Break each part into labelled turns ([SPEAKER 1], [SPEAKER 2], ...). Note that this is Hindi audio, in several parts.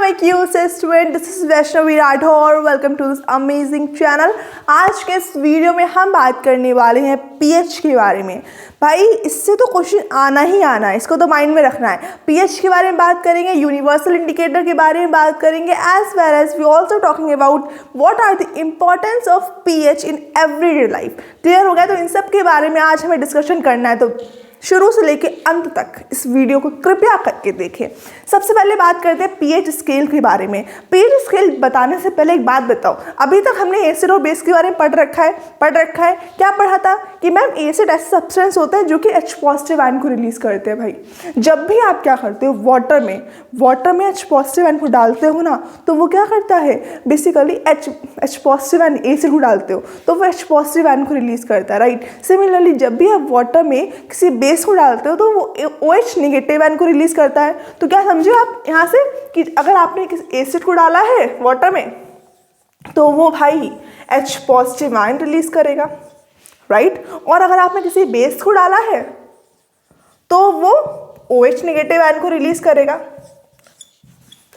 [SPEAKER 1] my QC student, this is Vaishnavi Rathore. Welcome to this amazing channel. आज के इस वीडियो में हम बात करने वाले हैं पीएच के बारे में. भाई इससे तो क्वेश्चन आना ही आना है, इसको तो माइंड में रखना है. पीएच के बारे में बात करेंगे, यूनिवर्सल इंडिकेटर के बारे में बात करेंगे, as well as we also talking about what are the importance of pH in everyday life. Clear हो गया? तो इन सब के बारे में आज हमें डिस्कशन करना है, तो शुरू से लेके अंत तक इस वीडियो को कृपया करके देखें. सबसे पहले बात करते हैं पीएच स्केल के बारे में. पीएच स्केल बताने से पहले एक बात बताओ, अभी तक हमने एसिड और बेस के बारे में पढ़ रखा है. क्या पढ़ा था कि मैम एसिड ऐसे सब्सटेंस होता है जो कि H पॉजिटिव आयन को रिलीज करते हैं. भाई जब भी आप क्या करते हो, वाटर में H पॉजिटिव आयन को डालते हो ना, तो वो क्या करता है, basically H positive ion acid को डालते हो तो वो H पॉजिटिव आयन को रिलीज करता है. राइट. सिमिलरली जब भी आप वाटर में किसी बेस को डालते हो तो वो OH नेगेटिव आयन को रिलीज करता है. तो क्या समझे आप यहाँ से कि अगर आपने किसी एसिड को डाला है वाटर में तो वो भाई H पॉजिटिव आयन रिलीज करेगा. राइट. और अगर आपने किसी बेस को डाला है तो वो OH नेगेटिव आयन को रिलीज करेगा.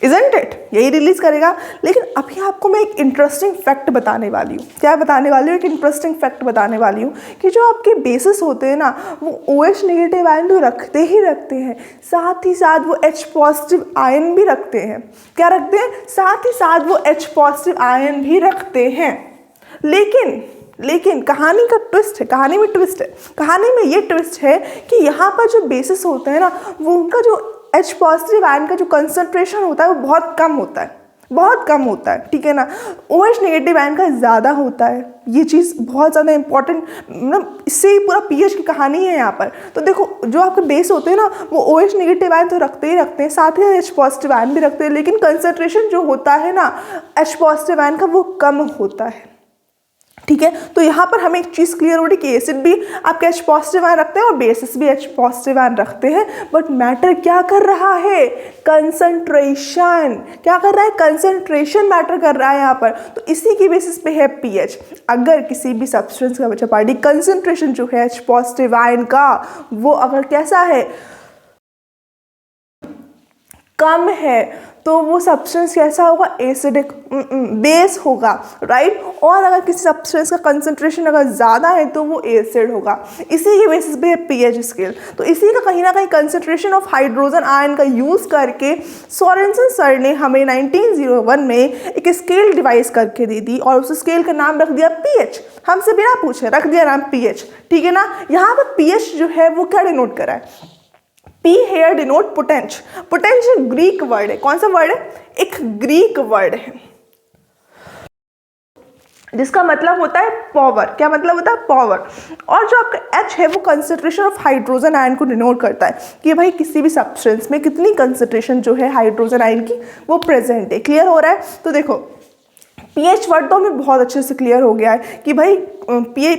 [SPEAKER 1] Isn't it? यही रिलीज करेगा. लेकिन अभी आपको मैं एक इंटरेस्टिंग फैक्ट बताने वाली हूँ. क्या बताने वाली हूँ? एक इंटरेस्टिंग फैक्ट बताने वाली हूँ कि जो आपके बेसिस होते हैं ना, वो OH नेगेटिव आयन तो रखते हैं, साथ ही साथ वो H पॉजिटिव आयन भी रखते हैं. क्या रखते हैं? साथ ही साथ वो H पॉजिटिव आयन भी रखते हैं. लेकिन कहानी का ट्विस्ट है, कहानी में ये ट्विस्ट है कि यहाँ पर जो बेसिस होते हैं ना, वो उनका जो H पॉजिटिव आयन का जो कंसंट्रेशन होता है वो बहुत कम होता है. ठीक है ना. OH नेगेटिव आयन का ज़्यादा होता है. ये चीज़ बहुत ज़्यादा इंपॉर्टेंट, मतलब इससे ही पूरा पीएच की कहानी है यहाँ पर. तो देखो, जो आपके बेस होते हैं ना, वो OH नेगेटिव आयन तो रखते हैं, साथ ही H पॉजिटिव आयन भी रखते हैं, लेकिन कंसंट्रेशन जो होता है ना H पॉजिटिव आयन का वो कम होता है. ठीक है. तो यहाँ पर हमें एक चीज़ क्लियर हो रही कि एसिड भी आपके H पॉजिटिव आयन रखते हैं और बेसिस भी H पॉजिटिव आयन रखते हैं. बट मैटर क्या कर रहा है? कंसंट्रेशन. क्या कर रहा है? कंसंट्रेशन मैटर कर रहा है यहाँ पर. तो इसी की बेसिस पे है पीएच. अगर किसी भी सब्सटेंस का बचा पार्टी कंसंट्रेशन जो है H पॉजिटिव आयन का, वो अगर कैसा है, कम है, तो वो सब्सटेंस कैसा होगा? एसिडिक बेस होगा. राइट. और अगर किसी सब्सटेंस का कंसंट्रेशन अगर ज़्यादा है तो वो एसिड होगा. इसी के बेसिस पे है पीएच स्केल. तो इसी का कहीं ना कहीं कंसंट्रेशन ऑफ हाइड्रोजन आयन का यूज़ करके सोरेनसन सर ने हमें 1901 में एक स्केल डिवाइस करके दे दी और उस स्केल का नाम रख दिया पीएच. हमसे बिना पूछे रख दिया नाम पीएच. ठीक है ना. यहाँ पर पीएच जो है वो क्या डिनोट करा है? P here denote potens. Potens Greek word है. कौन सा वर्ड है? एक ग्रीक वर्ड है जिसका मतलब होता है पावर. क्या मतलब होता है? पावर. और जो आपका H है वो कंसंट्रेशन ऑफ हाइड्रोजन आयन को डिनोट करता है कि भाई किसी भी सब्सटेंस में कितनी कंसंट्रेशन जो है हाइड्रोजन आयन की वो प्रेजेंट है. क्लियर हो रहा है? तो देखो, पीएच वर्ड तो हमें बहुत अच्छे से क्लियर हो गया है कि भाई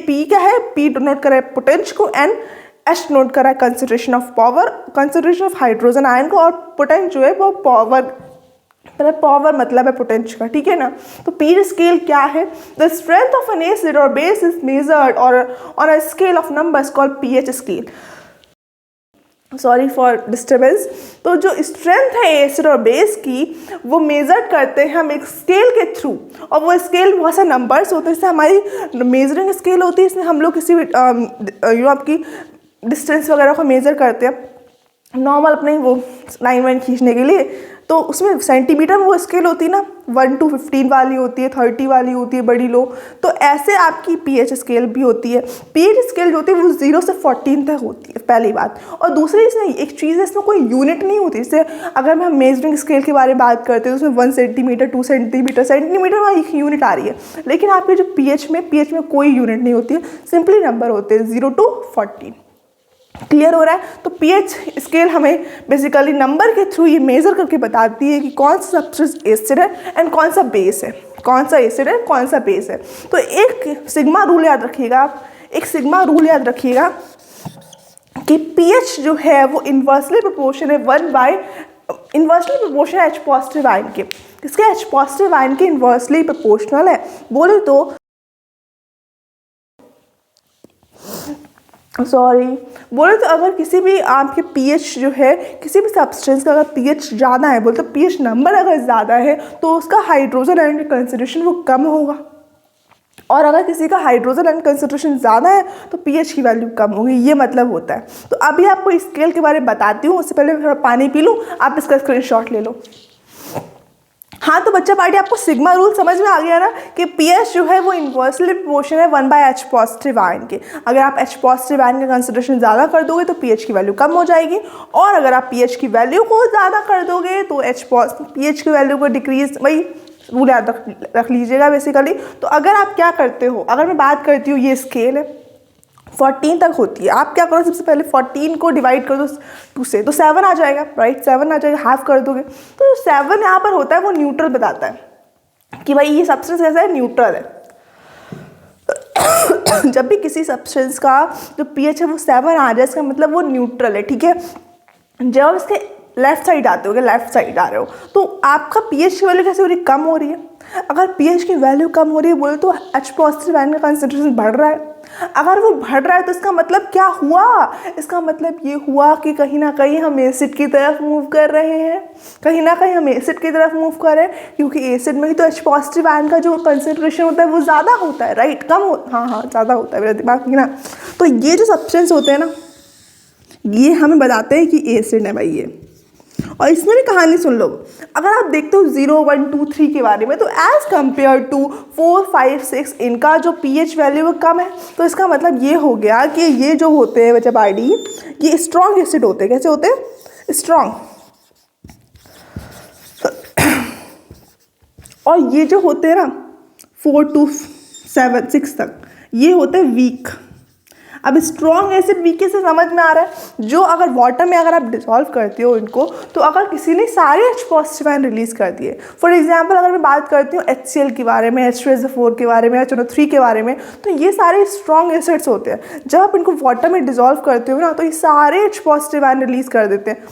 [SPEAKER 1] P क्या है? P डिनोट कर रहा है पोटेंश को, एंड H नोट करा है concentration of power, concentration of hydrogen ion को, और पोटेंश जो है वो पावर मतलब है पोटेंश का. ठीक है ना. तो पीएच स्केल क्या है? The strength of N acid और बेस इज मेजर्ड और on a scale of numbers called pH scale. Sorry for disturbance. तो जो स्ट्रेंथ है एसिड और बेस की, वो मेजर करते हैं हम एक स्केल के थ्रू, और वो स्केल बहुत सारे नंबर्स होते हैं. जैसे हमारी मेजरिंग स्केल होती है, इसमें हम लोग किसी भी आपकी डिस्टेंस वगैरह को मेज़र करते हैं नॉर्मल अपने वो लाइन वाइन खींचने के लिए, तो उसमें सेंटीमीटर में वो स्केल होती है ना, 1 to 15 वाली होती है, 30 वाली होती है, बड़ी लो. तो ऐसे आपकी पीएच स्केल भी होती है. पीएच स्केल जो होती है वो 0 से 14 तक होती है, पहली बात. और दूसरी इसमें एक चीज़ है, इसमें कोई यूनिट नहीं होती. जैसे अगर हम मेजरिंग स्केल के बारे में बात करते हैं तो उसमें 1 सेंटीमीटर, 2 सेंटीमीटर वहाँ एक यूनिट आ रही है. लेकिन आपके जो पीएच में कोई यूनिट नहीं होती है, सिंपली नंबर होते हैं 0 to 14. क्लियर हो रहा है? तो पीएच स्केल हमें बेसिकली नंबर के थ्रू ये मेजर करके बताती है कि कौन सा सब्सटेंस एसिड है एंड कौन सा बेस है, कौन सा एसिड है कौन सा बेस है. तो एक सिग्मा रूल याद रखिएगा आप, कि पीएच जो है वो इन्वर्सली प्रोपोर्शन है H पॉजिटिव आयन के. इसके H पॉजिटिव आयन के इन्वर्सली प्रोपोर्शनल है. बोले तो सॉरी बोले तो अगर किसी भी आपके पीएच जो है, किसी भी सब्सटेंस का अगर पीएच ज़्यादा है, बोले तो पीएच नंबर अगर ज़्यादा है तो उसका हाइड्रोजन आयन का कंसंट्रेशन वो कम होगा, और अगर किसी का हाइड्रोजन आयन कंसंट्रेशन ज़्यादा है तो पीएच की वैल्यू कम होगी, ये मतलब होता है। तो अभी आपको इस स्केल के बारे में बताती हूँ, उससे पहले मैं थोड़ा पानी पी लूँ, आप इसका स्क्रीनशॉट ले लो। हाँ तो बच्चा पार्टी आपको सिग्मा रूल समझ में आ गया ना कि पीएच जो है वो इन्वर्सली प्रोपोर्शनल है 1/H पॉजिटिव आयन के। अगर आप H पॉजिटिव आयन का कंसंट्रेशन ज़्यादा कर दोगे तो पीएच की वैल्यू कम हो जाएगी, और अगर आप पीएच की वैल्यू को ज़्यादा कर दोगे तो पीएच की वैल्यू को डिक्रीज, वही रूल याद रख लीजिएगा बेसिकली। तो अगर आप क्या करते हो, अगर मैं बात करती हूँ, ये स्केल है 14 तक होती है, आप क्या करो सबसे पहले 14 को डिवाइड कर दो 2 से, तो 7 आ जाएगा, राइट, 7 आ जाएगा, हाफ कर दोगे तो 7 यहाँ पर होता है वो न्यूट्रल बताता है कि भाई ये सब्सटेंस कैसा है, न्यूट्रल है। जब भी किसी सब्सटेंस का जो पीएच है वो 7 आ जाए, इसका मतलब वो न्यूट्रल है, ठीक है। जब इसके लेफ्ट साइड आते हो, लेफ्ट साइड आ रहे हो, तो आपका पीएच की वैल्यू कैसे हो रही है, कम हो रही है। अगर पीएच की वैल्यू कम हो रही है बोले तो H पॉजिटिव आयन का कंसंट्रेशन बढ़ रहा है। अगर वो बढ़ रहा है तो इसका मतलब क्या हुआ, इसका मतलब ये हुआ कि कहीं ना कहीं हम एसिड की तरफ मूव कर रहे हैं, कहीं ना कहीं हम एसिड की तरफ मूव कर रहे हैं, क्योंकि एसिड में ही तो H पॉजिटिव आयन का जो कंसंट्रेशन होता है वो ज़्यादा होता है, राइट, कम हो, हाँ ज़्यादा होता है, मेरा दिमाग में ना। तो ये जो सब्सटेंस होते हैं ना, ये हमें बताते हैं कि एसिड है भाई ये। और इसमें भी कहानी सुन लो, अगर आप देखते हो 0, 1, 2, 3 के बारे में, तो एज कम्पेयर टू 4, 5, 6 इनका जो पीएच वैल्यू वो कम है। तो इसका मतलब ये हो गया कि ये जो होते हैं बच्चा पार्टी, ये स्ट्रॉन्ग एसिड होते हैं। कैसे होते हैं, स्ट्रॉन्ग। और ये जो होते हैं ना 4 to 7, 6 तक, ये होते हैं वीक। अब स्ट्रॉन्ग एसिड वीक से समझ में आ रहा है, जो अगर वाटर में अगर आप डिसॉल्व करते हो इनको, तो अगर किसी ने सारे H पॉजिटिव आयन रिलीज कर दिए, फॉर एग्जांपल अगर मैं बात करती हूँ HCl के बारे में, H2SO4 के बारे में, HNO3 के बारे में, तो ये सारे स्ट्रॉन्ग एसिड्स होते हैं। जब आप इनको वाटर में डिसॉल्व करते हो ना, तो ये सारे H पॉजिटिव आयन रिलीज कर देते हैं,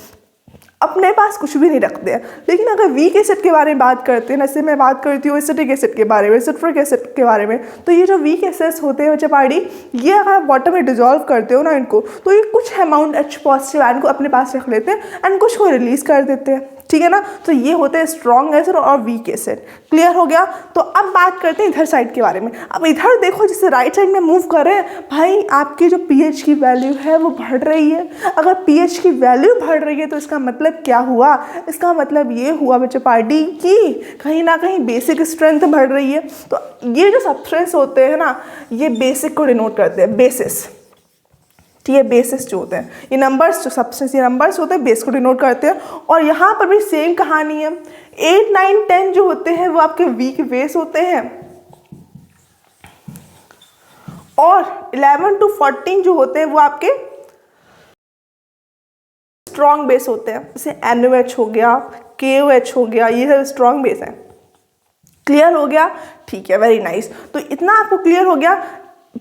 [SPEAKER 1] अपने पास कुछ भी नहीं रखते हैं। लेकिन अगर वीक एसिड के बारे में बात करते हैं, जैसे मैं बात करती हूँ एसिटिक एसिड के बारे में, सल्फ्यूरिक एसिड के बारे में, तो ये जो वीक एसिड्स होते हैं बच्चा पार्टी, ये अगर आप वाटर में डिसॉल्व करते हो ना इनको, तो ये कुछ अमाउंट H पॉजिटिव आयन को अपने पास रख लेते हैं एंड कुछ को रिलीज कर देते हैं, ठीक है ना। तो ये होते हैं स्ट्रॉन्ग एसिड और वीक एसिड। क्लियर हो गया। तो अब बात करते हैं इधर साइड के बारे में। अब इधर देखो, जिससे राइट साइड में मूव कर रहे हैं भाई, आपकी जो पीएच की वैल्यू है वो बढ़ रही है। अगर पीएच की वैल्यू बढ़ रही है तो इसका मतलब क्या हुआ, इसका मतलब ये हुआ बच्चे पार्टी कि कहीं ना कहीं बेसिक स्ट्रेंथ बढ़ रही है। तो ये जो सब्सटेंस होते हैं ना, ये बेसिक को डिनोट करते हैं, बेसिस, ठीक है। बेसिस जो होते हैं, ये नंबर्स, जो सब्सटेंस ये नंबर्स होते हैं, बेस को डिनोट करते हैं। और यहाँ पर भी सेम कहानी है। 8, 9, 10 जो होते हैं वो आपके वीक बेस होते हैं, और 11 to 14 जो होते हैं वो आपके स्ट्रॉन्ग बेस होते हैं। जैसे NaOH हो गया, KOH हो गया, ये सब स्ट्रॉन्ग बेस है। क्लियर हो गया, ठीक है, वेरी नाइस। तो इतना आपको क्लियर हो गया।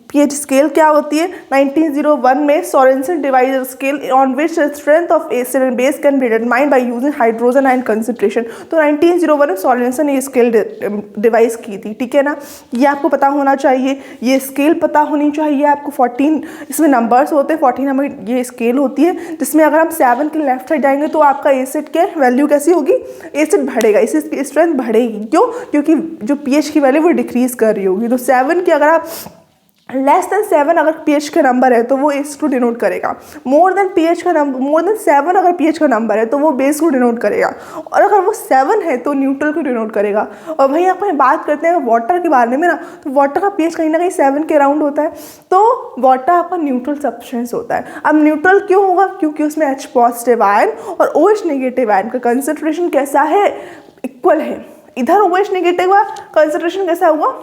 [SPEAKER 1] पीएच स्केल क्या होती है। 1901 में Sorensen divide scale on which strength of acid and base can be determined by using hydrogen ion concentration. तो 1901 में सोरेनसन ने स्केल डिवाइस की थी, ठीक है ना। ये आपको पता होना चाहिए, ये स्केल पता होनी चाहिए आपको। 14 इसमें नंबर्स होते हैं, 14 नंबर ये स्केल होती है, जिसमें अगर हम 7 के लेफ्ट साइड जाएंगे तो आपका एसिड के वैल्यू कैसी होगी, एसिड बढ़ेगा, इसकी स्ट्रेंथ बढ़ेगी। क्यों, क्योंकि जो पीएच की वैल्यू वो डिक्रीज कर रही होगी। तो 7 की अगर आप लेस देन 7 अगर पीएच का नंबर है तो वो एस को डिनोट करेगा। मोर देन 7 अगर पीएच का नंबर है तो वो बेस को डिनोट करेगा, और अगर वो 7 है तो न्यूट्रल को डिनोट करेगा। और वहीं अपन बात करते हैं वाटर के बारे में ना, तो वाटर का पीएच कहीं ना कहीं 7 के अराउंड होता है, तो वाटर आपका न्यूट्रल सब्सटेंस होता है। अब न्यूट्रल क्यों होगा, क्योंकि उसमें H पॉजिटिव आयन और OH नेगेटिव आयन का कंसंट्रेशन कैसा है, इक्वल है। इधर OH नेगेटिव का कंसंट्रेशन कैसा हुआ,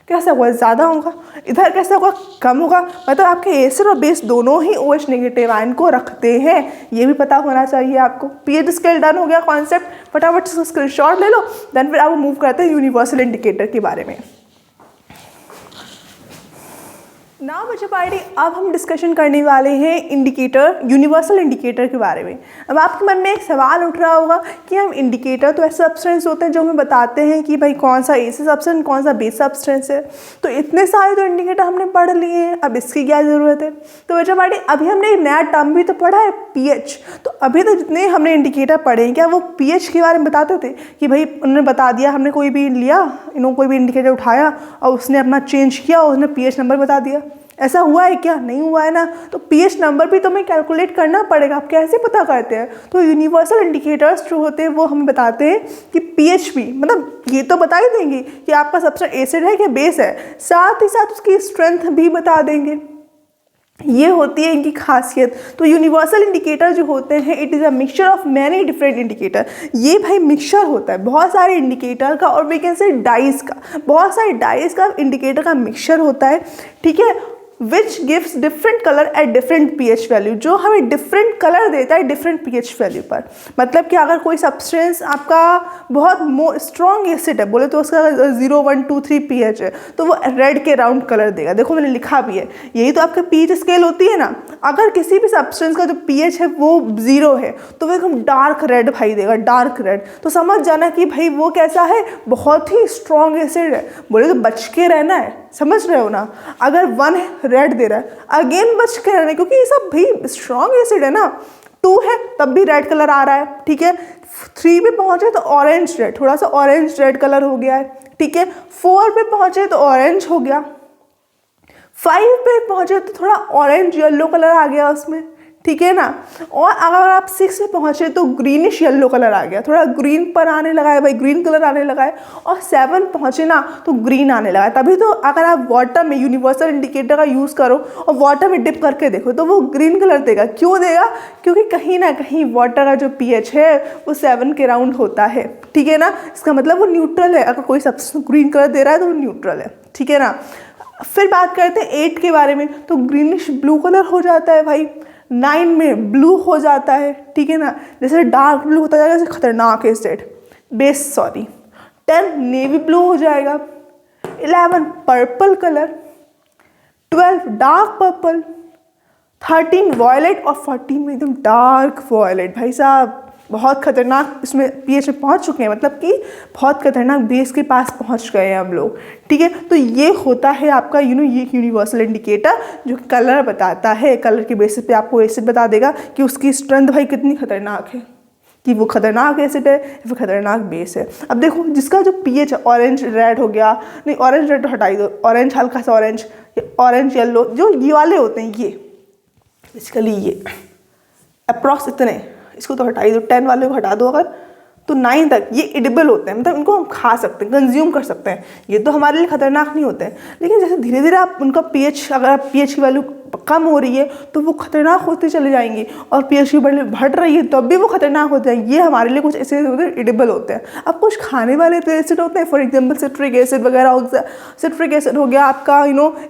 [SPEAKER 1] कैसा हुआ, ज़्यादा होगा। इधर कैसा होगा, कम होगा। मतलब आपके एसिड और बेस दोनों ही OH नेगेटिव आयन को रखते हैं, ये भी पता होना चाहिए आपको। पीएच स्केल डन हो गया कॉन्सेप्ट, फटाफट से स्क्रीनशॉट ले लो। देन फिर आप मूव करते हैं यूनिवर्सल इंडिकेटर के बारे में। ना बच्चों पार्टी, अब हम डिस्कशन करने वाले हैं इंडिकेटर, यूनिवर्सल इंडिकेटर के बारे में। अब आपके मन में एक सवाल उठ रहा होगा कि हम इंडिकेटर तो ऐसे सब्सटेंस होते हैं जो हमें बताते हैं कि भाई कौन सा एसिड सब्सटेंस कौन सा बेस सब्सटेंस है। तो इतने सारे तो इंडिकेटर हमने पढ़ लिए हैं, अब इसकी क्या ज़रूरत है। तो बच्चों पार्टी अभी हमने एक नया टर्म भी तो पढ़ा है, पीएच। तो अभी तो जितने हमने इंडिकेटर पढ़े हैं, क्या वो पीएच के बारे में बताते थे कि भाई उन्होंने बता दिया, हमने कोई भी लिया, कोई भी इंडिकेटर उठाया और उसने अपना चेंज किया और उसने पीएच नंबर बता दिया। ऐसा हुआ है क्या? नहीं हुआ है ना। तो पीएच नंबर भी तो हमें कैलकुलेट करना पड़ेगा। आप कैसे पता करते हैं? तो यूनिवर्सल इंडिकेटर्स जो होते हैं वो हमें बताते हैं कि पीएच भी, मतलब ये तो बता ही देंगे कि आपका सब्सटेंस एसिड है कि बेस है, साथ ही साथ उसकी स्ट्रेंथ भी बता देंगे। ये होती है इनकी खासियत। तो यूनिवर्सल इंडिकेटर जो होते हैं, it is a mixture of many different indicator. ये भाई मिक्सचर होता है बहुत सारे इंडिकेटर का, और वी कैन से डाइस का, बहुत सारे डाइस का इंडिकेटर का मिक्सचर होता है, ठीक है, which gives different colour at different pH value, जो हमें डिफरेंट कलर देता है डिफरेंट पीएच वैल्यू पर। मतलब कि अगर कोई सब्सटेंस आपका बहुत स्ट्रॉन्ग एसिड है, बोले तो उसका 0, 1, 2, 3 पीएच है, तो वो रेड के राउंड कलर देगा। देखो मैंने लिखा भी है, यही तो आपका पीएच स्केल होती है ना। अगर किसी भी सब्सटेंस का जो पीएच है वो 0 है तो वो एकदम डार्क रेड भाई देगा, डार्क रेड। तो समझ जाना कि भाई वो कैसा है, बहुत ही स्ट्रॉन्ग एसिड है। बोले तो बच के रहना है, समझ रहे हो ना। अगर 1 रेड दे रहा है, अगेन बच के रहना है, क्योंकि ये सब भी स्ट्रॉन्ग एसिड है ना। 2 है तब भी रेड कलर आ रहा है, ठीक है। 3 पे पहुंचे तो ऑरेंज रेड, थोड़ा सा ऑरेंज रेड कलर हो गया है, ठीक है। 4 पे पहुंचे तो ऑरेंज हो गया, 5 पे पहुंचे तो थोड़ा ऑरेंज येलो कलर आ गया उसमें, ठीक है ना। और अगर आप 6 पे पहुंचे तो ग्रीनिश येलो कलर आ गया, थोड़ा ग्रीन पर आने लगा है भाई, ग्रीन कलर आने लगा है। और 7 पहुंचे ना तो ग्रीन आने लगा है। तभी तो अगर आप वाटर में यूनिवर्सल इंडिकेटर का यूज़ करो और वाटर में डिप करके देखो तो वो ग्रीन कलर देगा। क्यों देगा? क्योंकि कहीं ना कहीं वाटर का जो पीएच है वो 7 के राउंड होता है, ठीक है ना। इसका मतलब वो न्यूट्रल है। अगर कोई सब्सटेंस ग्रीन कलर दे रहा है तो वो न्यूट्रल है, ठीक है ना। फिर बात करते हैं 8 के बारे में, तो ग्रीनिश ब्लू कलर हो जाता है भाई। 9 में ब्लू हो जाता है, ठीक है ना। जैसे डार्क ब्लू होता जाएगा, जैसे खतरनाक acid base, sorry. 10 navy blue हो जाएगा। 11 purple colour, 12 dark purple, 13 violet, और 14 में एकदम डार्क वॉयलेट। भाई साहब बहुत खतरनाक इसमें पीएच में पहुंच चुके हैं, मतलब कि बहुत खतरनाक बेस के पास पहुंच गए हैं हम लोग, ठीक है। तो ये होता है आपका ये यूनिवर्सल इंडिकेटर जो कलर बताता है। कलर के बेसिस पे आपको एसिड बता देगा कि उसकी स्ट्रेंथ भाई कितनी खतरनाक है, कि वो खतरनाक एसिड है या फिर खतरनाक बेस है। अब देखो जिसका जो पीएच है, ऑरेंज रेड हो गया, नहीं ऑरेंज रेड तो हटा ही दो, ऑरेंज हल्का सा ऑरेंज, ऑरेंज येलो, जो ये वाले होते हैं, ये बेसिकली ये अप्रॉक्स इतने, इसको तो हटा ही दो, 10 वाले को हटा दो अगर, तो 9 तक ये एडिबल होते हैं, मतलब इनको हम खा सकते हैं, कंज्यूम कर सकते हैं। ये तो हमारे लिए खतरनाक नहीं होते हैं। लेकिन जैसे धीरे धीरे आप उनका पीएच, अगर पीएच की वैल्यू कम हो रही है तो वो खतरनाक होते चले जाएंगे, और पीएच की वैल्यू बढ़ रही है तब भी वो खतरनाक होते हैं। ये हमारे लिए कुछ ऐसे होते हैं एडिबल होते हैं। अब कुछ खाने वाले तो एसिड होते हैं, फॉर एग्जाम्पल सिट्रिक एसिड वगैरह, सिट्रिक एसिड हो गया आपका,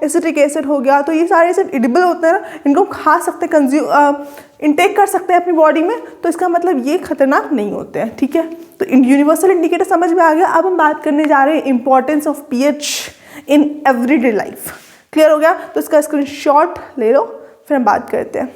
[SPEAKER 1] एसिटिक एसिड हो गया, तो ये सारे एसिड एडिबल होते हैं ना, इनको खा सकते हैं, कंज्यूम इनटेक कर सकते हैं अपनी बॉडी में। तो इसका मतलब ये खतरनाक नहीं होते हैं, ठीक है। तो यूनिवर्सल इंडिकेटर समझ में आ गया। अब हम बात करने जा रहे हैं importance of pH in everyday life. Clear हो गया? तो इसका स्क्रीनशॉट ले लो, फिर हम बात करते हैं।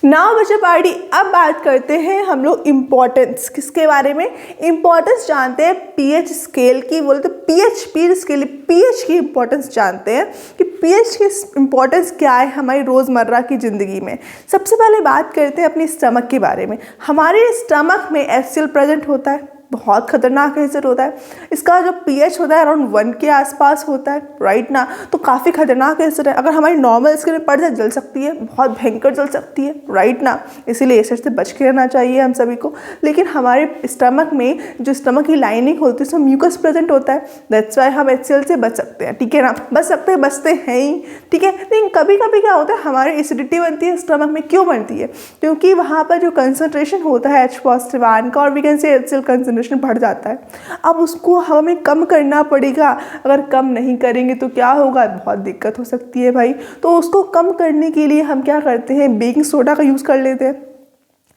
[SPEAKER 1] नाउ बच्चे पार्टी, अब बात करते हैं हम लोग इम्पोर्टेंस किसके बारे में। इम्पोर्टेंस जानते हैं पीएच स्केल की, बोलते पीएच स्केल, पीएच की इम्पोर्टेंस जानते हैं कि पीएच की इम्पोर्टेंस क्या है हमारी रोज़मर्रा की ज़िंदगी में। सबसे पहले बात करते हैं अपनी स्टमक के बारे में। हमारे स्टमक में HCl प्रेजेंट होता है, बहुत खतरनाक एसिड होता है। इसका जो पीएच होता है अराउंड 1 के आसपास होता है, राइट ना। तो काफ़ी खतरनाक एसिड है। अगर हमारी नॉर्मल स्किन में पड़ जाए जल सकती है, बहुत भयंकर जल सकती है, राइट ना। इसीलिए एसिड से बच के रहना चाहिए हम सभी को। लेकिन हमारे स्टमक में जो स्टमक की लाइनिंग होती है उसमें म्यूकस प्रेजेंट होता है, दैट्स वाई हम HCl से बच सकते हैं, ठीक है ना। बच सकते हैं, बचते हैं ही, ठीक है। लेकिन कभी कभी क्या होता है, हमारी एसिडिटी बनती है स्टमक में। क्यों बनती है? क्योंकि वहाँ पर जो कंसनट्रेशन होता है H पॉजिटिव आयन का, और वी कैन से HCl कंसनट्रेशन बढ़ जाता है। अब उसको हमें कम करना पड़ेगा। अगर कम नहीं करेंगे तो क्या होगा, बहुत दिक्कत हो सकती है भाई। तो उसको कम करने के लिए हम क्या करते हैं, बेकिंग सोडा का यूज़ कर लेते हैं।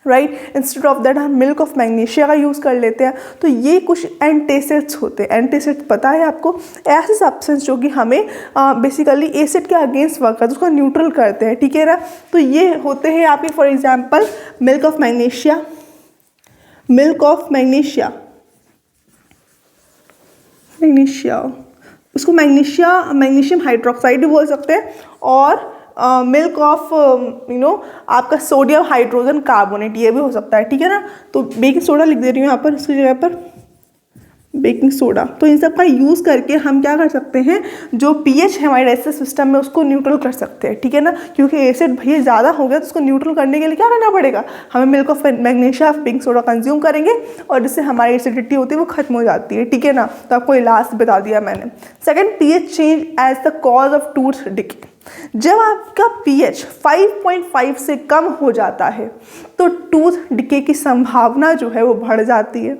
[SPEAKER 1] राइट। इंस्टेड ऑफ दैट हम मिल्क ऑफ मैग्नीशिया का यूज़ कर लेते हैं। तो ये कुछ एंटासिड्स होते हैं। एंटासिड पता है आपको, ऐसे सब्सटेंस जो कि हमें बेसिकली एसिड के अगेंस्ट वर्क करते हैं, उसको न्यूट्रल करते हैं, ठीक है ना। तो ये होते हैं आपके for example milk of magnesia, milk of magnesia, उसको मैग्नीशियम हाइड्रोक्साइड भी बोल सकते हैं, और मिल्क ऑफ आपका सोडियम हाइड्रोजन कार्बोनेट, ये भी हो सकता है, ठीक है ना। तो बेकिंग सोडा लिख दे रही हूँ यहाँ पर, उसकी जगह पर बेकिंग सोडा। तो इन सब का यूज़ करके हम क्या कर सकते हैं, जो पीएच है हमारे डाइजेस्टिव सिस्टम में उसको न्यूट्रल कर सकते हैं, ठीक है ना। क्योंकि एसिड भैया ज़्यादा हो गया तो उसको न्यूट्रल करने के लिए क्या करना पड़ेगा, हमें milk of magnesia baking soda consume करेंगे, और जिससे हमारी एसिडिटी होती है वो खत्म हो जाती है, ठीक है ना। तो आपको इलाज बता दिया मैंने। Second, pH change as the cause of tooth decay. जब आपका पीएच 5.5 से कम हो जाता है तो टूथ डिके की संभावना जो है वो बढ़ जाती है,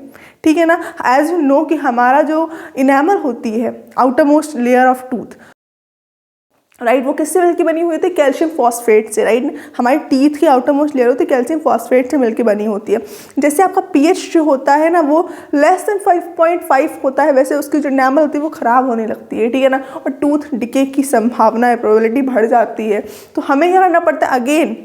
[SPEAKER 1] ठीक है ना। एज यू नो कि हमारा जो इनेमल होती है, outer most layer of tooth, right, वो किससे मिलकर बनी हुई होती है, कैल्शियम फॉस्फेट से, राइट। हमारी टीथ की आउटर मोस्ट लेयर होती है कैल्शियम फॉस्फेट से मिलकर बनी होती है। जैसे आपका पीएच जो होता है ना वो लेस देन 5.5 होता है, वैसे उसकी जो इनेमल होती है वो ख़राब होने लगती है, ठीक है ना। और टूथ डिके की संभावना है, प्रोबेबिलिटी बढ़ जाती है। तो हमें क्या करना पड़ता है, अगेन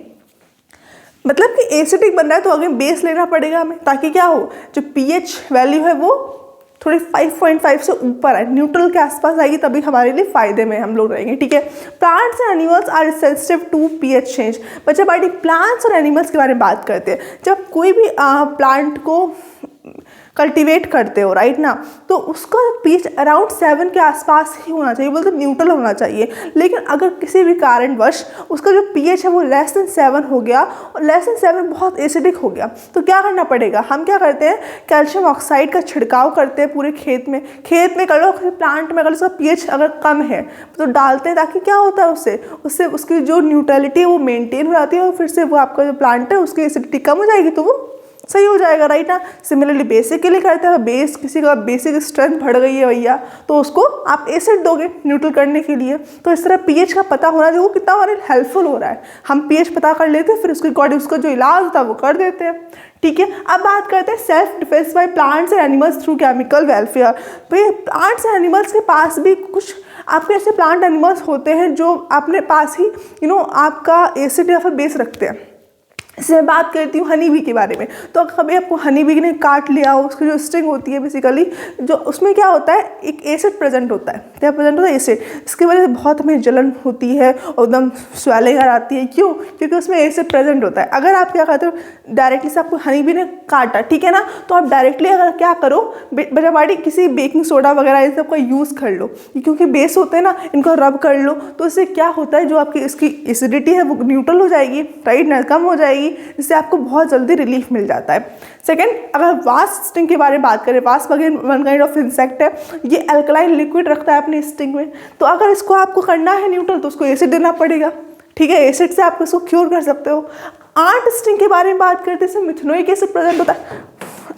[SPEAKER 1] मतलब कि एसिडिक बन रहा है तो अगेन बेस लेना पड़ेगा हमें, ताकि क्या हो, जो पीएच वैल्यू है वो थोड़ी 5.5 से ऊपर है, न्यूट्रल के आसपास आएगी, तभी हमारे लिए फ़ायदे में हम लोग रहेंगे, ठीक है। Plants and animals are sensitive to pH change. बच्चे बाटी प्लांट्स और एनिमल्स के बारे में बात करते हैं। जब कोई भी प्लांट को कल्टीवेट करते हो, राइट ना, तो उसका पीएच अराउंड 7 के आसपास ही होना चाहिए, बोलते न्यूट्रल होना चाहिए। लेकिन अगर किसी भी कारणवश उसका जो पीएच है वो लेस देन 7 हो गया, और लेस देन 7 बहुत एसिडिक हो गया, तो क्या करना पड़ेगा, हम क्या करते हैं, कैल्शियम ऑक्साइड का छिड़काव करते हैं पूरे खेत में कर लो, प्लांट में अगर उसका पीएच अगर कम है तो डालते हैं, ताकि क्या होता है उससे उसकी जो न्यूट्रलिटी है वो मेनटेन हो जाती है, और फिर से वो आपका जो प्लांट है उसकी एसिडिटी कम हो जाएगी तो वो सही हो जाएगा, राइट ना। सिमिलरली बेसिक के लिए करते हैं, बेस किसी का बेसिक स्ट्रेंथ बढ़ गई है भैया, तो उसको आप एसिड दोगे न्यूट्रल करने के लिए। तो इस तरह पीएच का पता होना जो वो कितना हमारे हेल्पफुल हो रहा है, हम पीएच पता कर लेते हैं, फिर उसके अकॉर्डिंग उसका जो इलाज होता है वो कर देते हैं, ठीक है। अब बात करते हैं self defence by plants and animals through chemical welfare. भाई प्लांट्स एंड एनिमल्स के पास भी कुछ आपके ऐसे प्लांट एनिमल्स होते हैं जो अपने पास ही आपका एसिड या फिर बेस रखते हैं। इससे मैं बात करती हूँ हनी बी के बारे में। तो कभी आपको हनी बी ने काट लिया हो, उसकी जो स्टिंग होती है बेसिकली, जो उसमें क्या होता है, एक एसिड प्रेजेंट होता है। क्या प्रेजेंट होता है, एसिड। इसकी वजह से बहुत हमें जलन होती है और एकदम स्वेलिंग आती है। क्यों, क्योंकि उसमें एसिड प्रेजेंट होता है। अगर आप क्या करते हो, डायरेक्टली से आपको हनी बी ने काटा, ठीक है ना, तो आप डायरेक्टली अगर क्या करो, बजाबाड़ी किसी बेकिंग सोडा वगैरह इन सब का यूज़ कर लो, क्योंकि बेस होते हैं ना, इनको रब कर लो, तो इससे क्या होता है, जो आपकी इसकी एसिडिटी है वो न्यूट्रल हो जाएगी, राइट ना, कम हो जाएगी, जिससे आपको बहुत जल्दी रिलीफ मिल जाता है। सेकेंड, अगर वास्प स्टिंग के बारे में बात करें, wasp again one kind of insect है, ये अल्कलाइन लिक्विड रखता है अपनी स्टिंग में। तो अगर इसको आपको करना है न्यूट्रल तो उसको एसिड देना पड़ेगा, ठीक है। एसिड से आप इसको क्योर कर सकते हो। आंट स्टिंग के बारे में बात करते हैं, मिथेनोइक एसिड प्रेजेंट होता है।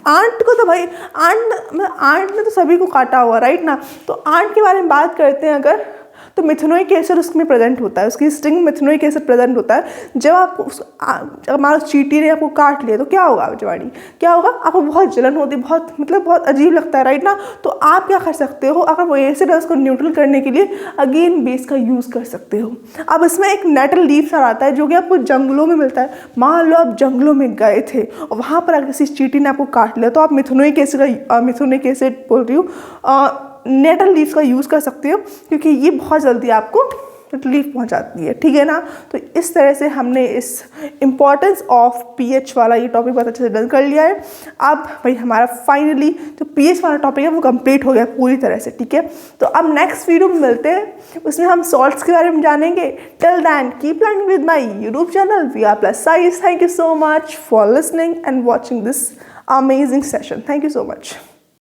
[SPEAKER 1] आंट को तो भाई आंट ने तो सभी को काटा हुआ, राइट ना। तो आंट के बारे में बात करते हैं अगर, तो मिथेनोइक एसिड उसमें प्रेजेंट होता है, उसकी स्टिंग में मिथेनोइक एसिड प्रेजेंट होता है। जब आप हमारा चींटी ने आपको काट लिया तो क्या होगा बचवाड़ी, क्या होगा, आपको बहुत जलन होती है, बहुत अजीब लगता है, राइट ना। तो आप क्या कर सकते हो, अगर वो एसिड है उसको न्यूट्रल करने के लिए अगेन बेस का यूज़ कर सकते हो। अब इसमें एक नेटल लीफ सा आता है जो कि आपको जंगलों में मिलता है। मान लो आप जंगलों में गए थे और वहाँ पर अगर किसी चींटी ने आपको काट लिया तो आप मिथेनोइक एसिड बोल रही हूँ, नेटल लीफ का यूज़ कर सकते हो, क्योंकि ये बहुत जल्दी आपको रिलीफ पहुंचाती है, ठीक है ना। तो इस तरह से हमने इस इम्पॉर्टेंस ऑफ पीएच वाला ये टॉपिक बहुत अच्छे से डन कर लिया है। अब भाई हमारा फाइनली जो पीएच वाला टॉपिक है वो कंप्लीट हो गया पूरी तरह से, ठीक है। तो अब नेक्स्ट वीडियो में मिलते हैं, उसमें हम सॉल्ट्स के बारे में जानेंगे। Till then keep learning with my YouTube channel VR+Size। Thank you so much for listening and watching this amazing session. Thank you so much.